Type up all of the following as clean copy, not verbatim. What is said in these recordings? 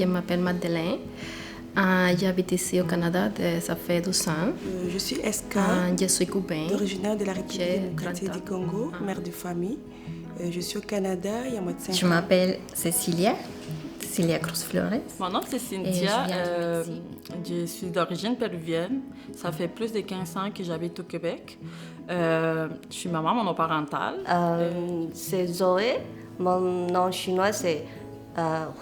je m'appelle Madeleine. J'habite ici au Canada, ça fait 12 ans. Je suis Eska, je suis cubaine. originaire de la République démocratique du Congo, mère de famille. Je suis au Canada, il y a moins de 5 ans. Je m'appelle Cecilia Cruz Flores. Mon nom c'est Cynthia, je suis d'origine péruvienne. Ça fait plus de 15 ans que j'habite au Québec. Je suis maman monoparentale. C'est Zoé, mon nom chinois c'est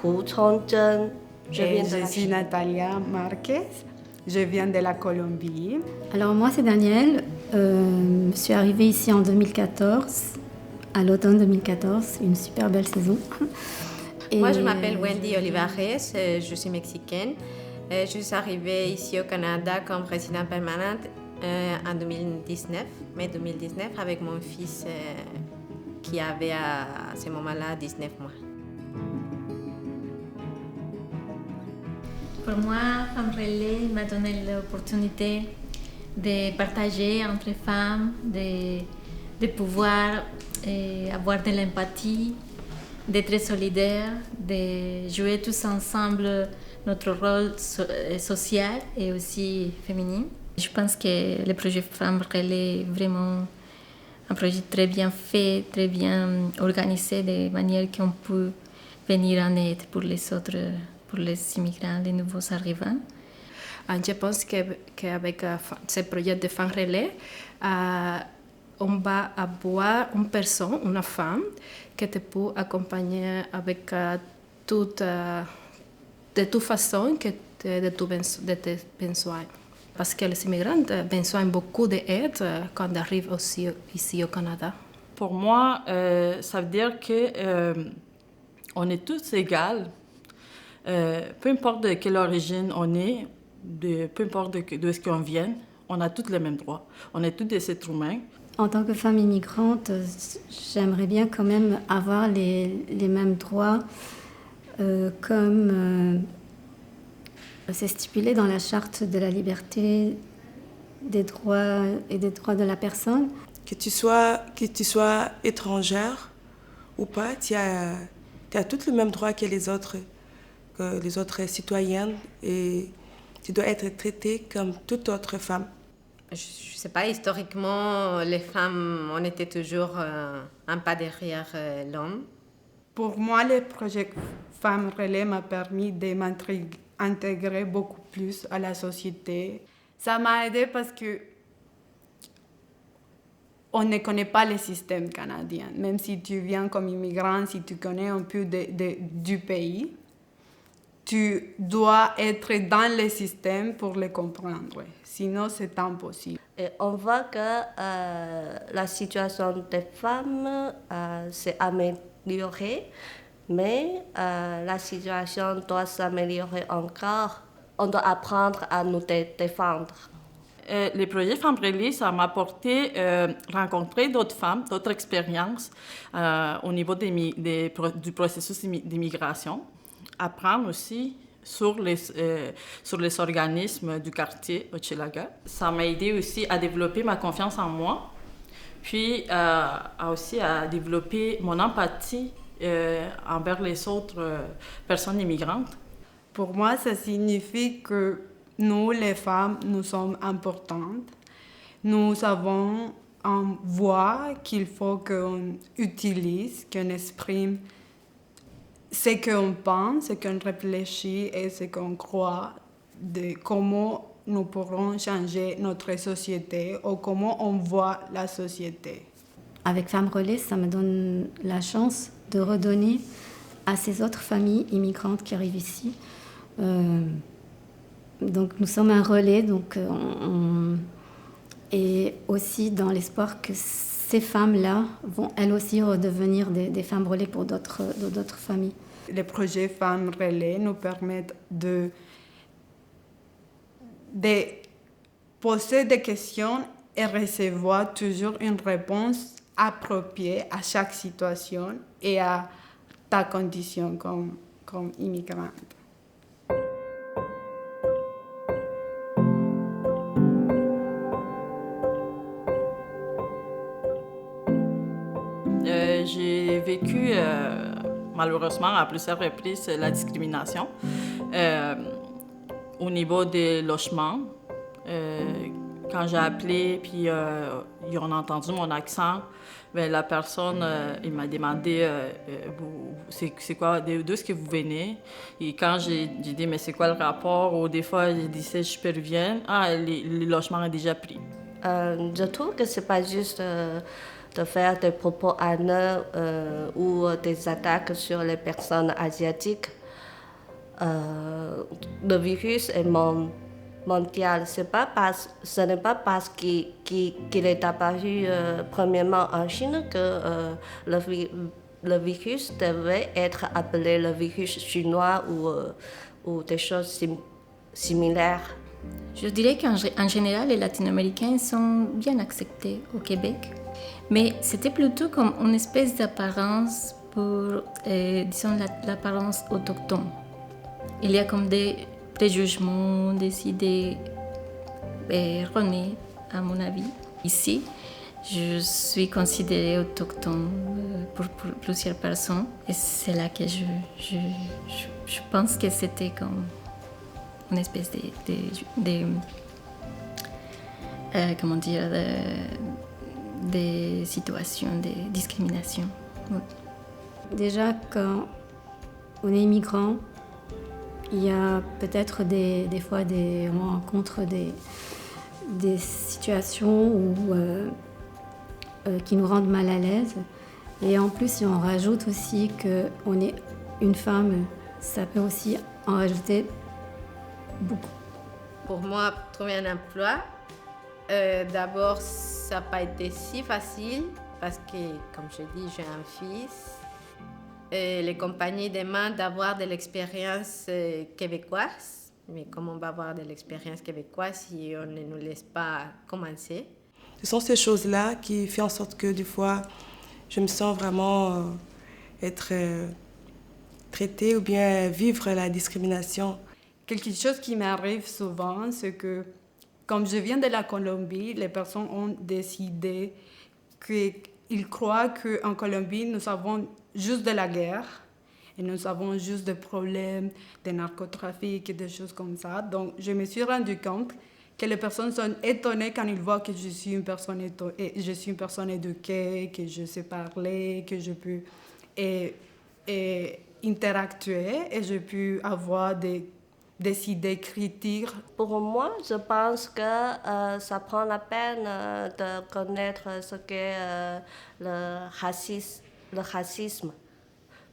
Hu Chongzhen. Je suis Natalia Marquez, je viens de la Colombie. Alors moi c'est Danielle, je suis arrivée ici en 2014, à l'automne 2014, une super belle saison. Moi je m'appelle Wendy Olivares, je suis mexicaine. Je suis arrivée ici au Canada comme résidente permanente en 2019, mai 2019, avec mon fils qui avait à ce moment-là 19 mois. Pour moi, Femme Relais m'a donné l'opportunité de partager entre femmes, de pouvoir avoir de l'empathie, d'être solidaires, de jouer tous ensemble notre rôle social et aussi féminin. Je pense que le projet Femme Relais est vraiment un projet très bien fait, très bien organisé, de manière qu'on peut venir en aide pour les autres, pour les immigrants, les nouveaux arrivants. Je pense qu'avec ce projet de Femme Relais, on va avoir une personne, une femme, qui te peut accompagner avec de toute façon de tes besoins. Parce que les immigrants ont besoin beaucoup d'aide quand ils arrivent aussi ici au Canada. Pour moi, ça veut dire que on est tous égaux. Peu importe de quelle origine on est, peu importe de ce qu'on vient, on a tous les mêmes droits. On est tous des êtres humains. En tant que femme immigrante, j'aimerais bien quand même avoir les mêmes droits comme c'est stipulé dans la charte de la liberté des droits de la personne. Que tu sois étrangère ou pas, tu as tous les mêmes droits que les autres citoyennes et tu dois être traitée comme toute autre femme. Je ne sais pas, historiquement, les femmes, on était toujours un pas derrière l'homme. Pour moi, le projet Femme Relais m'a permis de m'intégrer beaucoup plus à la société. Ça m'a aidé parce que on ne connaît pas le système canadien. Même si tu viens comme immigrant, si tu connais un peu du pays, tu dois être dans le système pour le comprendre. Sinon, c'est impossible. Et on voit que la situation des femmes s'est améliorée, mais la situation doit s'améliorer encore. On doit apprendre à nous défendre. Le projet Femme Relais, ça m'a apporté rencontrer d'autres femmes, d'autres expériences au niveau du processus d'immigration. Apprendre aussi sur les organismes du quartier Hochelaga. Ça m'a aidé aussi à développer ma confiance en moi, puis aussi à développer mon empathie envers les autres personnes immigrantes. Pour moi, ça signifie que nous, les femmes, nous sommes importantes. Nous avons une voix qu'il faut qu'on utilise, qu'on exprime ce qu'on pense, ce qu'on réfléchit et ce qu'on croit de comment nous pourrons changer notre société ou comment on voit la société. Avec Femme Relais, ça me donne la chance de redonner à ces autres familles immigrantes qui arrivent ici. Donc nous sommes un relais, et aussi dans l'espoir que ces femmes-là vont elles aussi redevenir des femmes relais pour d'autres familles. Les projets Femmes Relais nous permettent de poser des questions et recevoir toujours une réponse appropriée à chaque situation et à ta condition comme immigrante. J'ai vécu malheureusement à plusieurs reprises la discrimination. Au niveau des logements, quand j'ai appelé, puis ils ont entendu mon accent, ben, la personne, il m'a demandé c'est quoi, d'où est-ce que vous venez? Et quand j'ai dit, mais c'est quoi le rapport? Ou des fois, je disais, je reviens, le logement est déjà pris. Je trouve que c'est pas juste de faire des propos haineux ou des attaques sur les personnes asiatiques. Le virus est mondial. Ce n'est pas parce qu'il est apparu premièrement en Chine que le virus devait être appelé le virus chinois ou des choses similaires. Je dirais qu'en général, les Latino-Américains sont bien acceptés au Québec, mais c'était plutôt comme une espèce d'apparence pour, disons, l'apparence autochtone. Il y a comme des préjugements, des idées erronées, à mon avis. Ici, je suis considérée autochtone pour plusieurs personnes, et c'est là que je pense que c'était comme une espèce comment dire, de situations de discrimination. Ouais. Déjà, quand on est immigrant, il y a peut-être des fois on rencontre des situations qui nous rendent mal à l'aise. Et en plus, si on rajoute aussi qu'on est une femme, ça peut aussi en rajouter beaucoup. Pour moi, trouver un emploi, d'abord, ça n'a pas été si facile parce que, comme je dis, j'ai un fils. Les compagnies demandent d'avoir de l'expérience québécoise. Mais comment on va avoir de l'expérience québécoise si on ne nous laisse pas commencer? Ce sont ces choses-là qui font en sorte que des fois, je me sens vraiment être traitée ou bien vivre la discrimination. Quelque chose qui m'arrive souvent, c'est que, comme je viens de la Colombie, les personnes ont décidé qu'ils croient qu'en Colombie, nous avons juste de la guerre et nous avons juste des problèmes de narcotrafic et des choses comme ça. Donc, je me suis rendu compte que les personnes sont étonnées quand ils voient que je suis une personne éduquée, que je sais parler, que je peux interactuer et je peux avoir des idées critiques. Pour moi, je pense que ça prend la peine de connaître ce qu'est le racisme.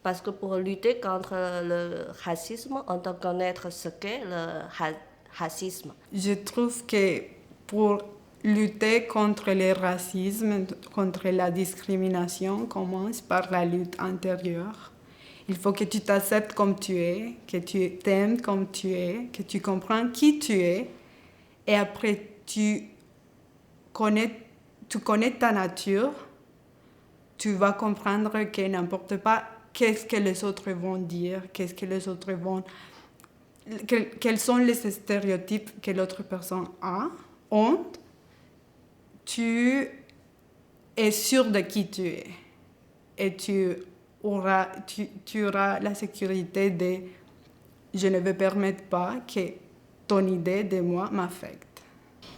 Parce que pour lutter contre le racisme, on doit connaître ce qu'est le racisme. Je trouve que pour lutter contre le racisme, contre la discrimination, commence par la lutte intérieure. Il faut que tu t'acceptes comme tu es, que tu t'aimes comme tu es, que tu comprends qui tu es. Et après, tu connais ta nature. Tu vas comprendre que n'importe pas qu'est-ce que les autres vont dire, qu'est-ce que les autres vont... Quels sont les stéréotypes que l'autre personne ont. Tu es sûr de qui tu es. Et tu auras la sécurité de je ne me permettre pas que ton idée de moi m'affecte.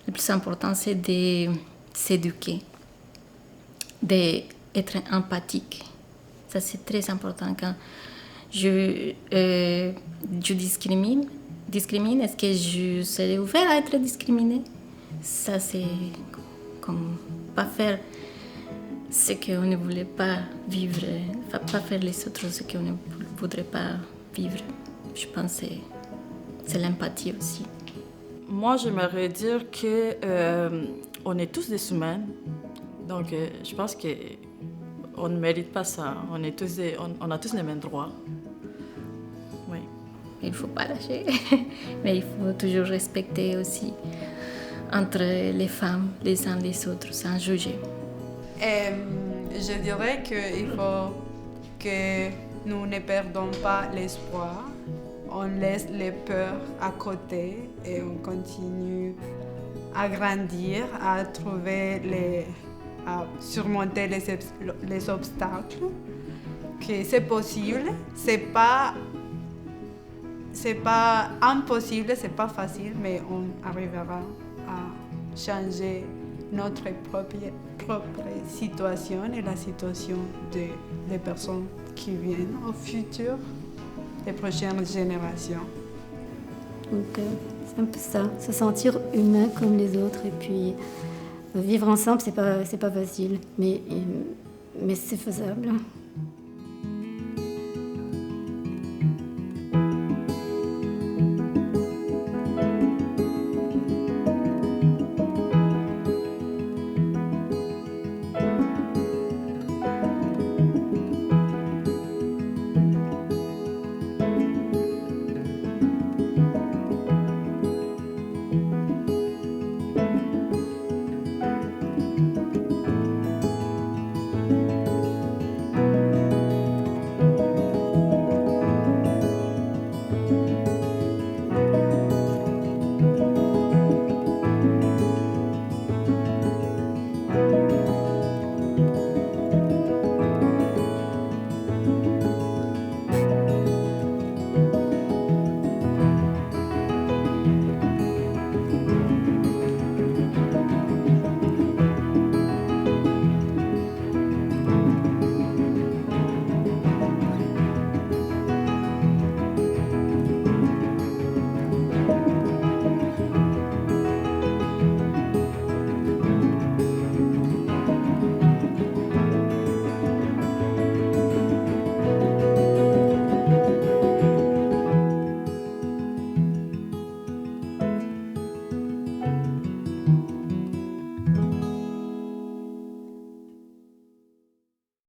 Le plus important, c'est de s'éduquer, d'être empathique. Ça, c'est très important. Quand je discrimine, est-ce que je serai ouvert à être discriminée? Ça, c'est comme pas faire ce qu'on ne voulait pas vivre, pas faire les autres ce qu'on ne voudrait pas vivre. Je pense que c'est l'empathie aussi. Moi, j'aimerais dire qu'on est tous des humains. Donc, je pense qu'on ne mérite pas ça. On a tous les mêmes droits. Oui. Il ne faut pas lâcher, mais il faut toujours respecter aussi entre les femmes, les uns les autres, sans juger. Je dirais qu'il faut que nous ne perdons pas l'espoir. On laisse les peurs à côté et on continue à grandir, à surmonter les obstacles. Que c'est possible. C'est pas c'est pas impossible, c'est pas facile, mais on arrivera à changer notre propre situation et la situation des personnes qui viennent au futur, des prochaines générations. Donc c'est un peu ça, se sentir humain comme les autres et puis vivre ensemble, c'est pas facile, mais c'est faisable.